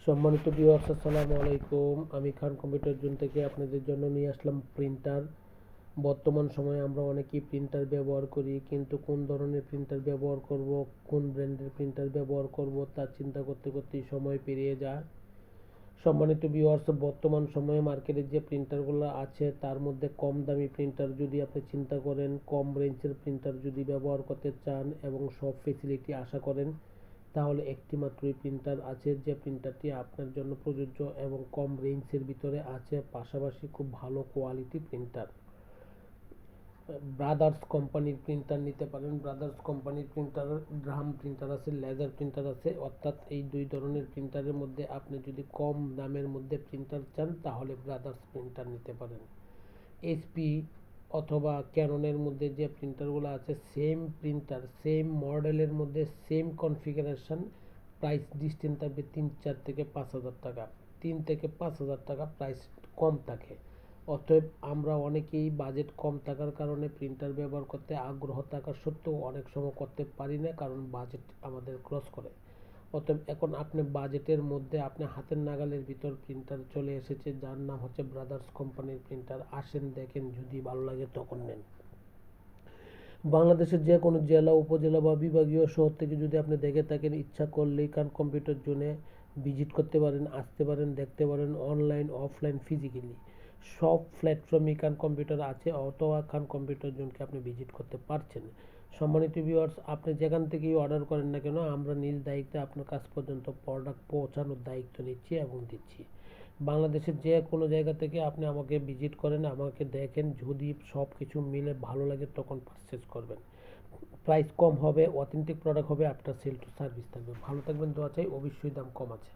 সম্মানিত ভিউয়ার্স, আসসালামু আলাইকুম। আমি খান কম্পিউটার জোন থেকে আপনাদের জন্য নিয়ে আসলাম প্রিন্টার। বর্তমান সময়ে আমরা অনেকেই প্রিন্টার ব্যবহার করি, কিন্তু কোন ধরনের প্রিন্টার ব্যবহার করব, কোন ব্র্যান্ডের প্রিন্টার ব্যবহার করব তা চিন্তা করতে করতেই সময় পেরিয়ে যায়। সম্মানিত ভিউয়ার্স, বর্তমান সময়ে মার্কেটে যে প্রিন্টারগুলো আছে তার মধ্যে কম দামি প্রিন্টার যদি আপনি চিন্তা করেন, কম রেঞ্জের প্রিন্টার যদি ব্যবহার করতে চান এবং সব ফেসিলিটি আশা করেন, তাহলে একটি মাত্রই প্রিন্টার আছে যে প্রিন্টারটি আপনার জন্য প্রযোজ্য এবং কম রেঞ্জের ভিতরে আছে, পাশাপাশি খুব ভালো কোয়ালিটি প্রিন্টার। ব্রাদার্স কোম্পানির প্রিন্টার নিতে পারেন। ব্রাদার্স কোম্পানির প্রিন্টার ড্রাম প্রিন্টার আছে, লেজার প্রিন্টার আছে, অর্থাৎ এই দুই ধরনের প্রিন্টারের মধ্যে আপনি যদি কম দামের মধ্যে প্রিন্টার চান তাহলে ব্রাদার্স প্রিন্টার নিতে পারেন। এইচপি অথবা ক্যাননের মধ্যে যে প্রিন্টারগুলো আছে, সেম প্রিন্টার সেম মডেলের মধ্যে সেম কনফিগারেশন, প্রাইস ডিস্টেন্স থাকবে 3,000 থেকে 5,000 টাকা। 3 থেকে 5,000 টাকা প্রাইস কম থাকে। অতএব আমরা অনেকেই বাজেট কম থাকার কারণে প্রিন্টার ব্যবহার করতে আগ্রহ থাকা সত্ত্বেও অনেক সময় করতে পারি না, কারণ বাজেট আমাদের ক্রস করে। অতএব এখন আপনি বাজেটের মধ্যে আপনি হাতের নাগালের ভিতর প্রিন্টার চলে এসেছে, যার নাম হচ্ছে ব্রাদার্স কোম্পানির প্রিন্টার। আসেন, দেখেন, যদি ভালো লাগে তখন নেন। বাংলাদেশের যে কোনো জেলা, উপজেলা বা বিভাগীয় শহর থেকে যদি আপনি দেখে থাকেন, ইচ্ছা করলেই খান কম্পিউটার জোনে ভিজিট করতে পারেন, আসতে পারেন, দেখতে পারেন, অনলাইন, অফলাইন, ফিজিক্যালি সব প্ল্যাটফর্মে খান কম্পিউটার আছে, অথবা খান কম্পিউটার জোনকে আপনি ভিজিট করতে পারছেন। সম্মানিত ভিউয়ার্স, আপনি যেখান থেকেই অর্ডার করেন না কেন, আমরা নিজ দায়িত্বে আপনার কাছ পর্যন্ত প্রোডাক্ট পৌঁছানোর দায়িত্ব নিচ্ছি এবং দিচ্ছি। বাংলাদেশের যে কোনো জায়গা থেকে আপনি আমাকে ভিজিট করেন, আমাকে দেখেন, যদি সব কিছু মিলে ভালো লাগে তখন পারচেস করবেন। প্রাইস কম হবে, অথেন্টিক প্রোডাক্ট হবে, আফটার সেল টু সার্ভিস থাকবে। ভালো থাকবেন, দোয়া চাই। অবশ্যই দাম কম আছে।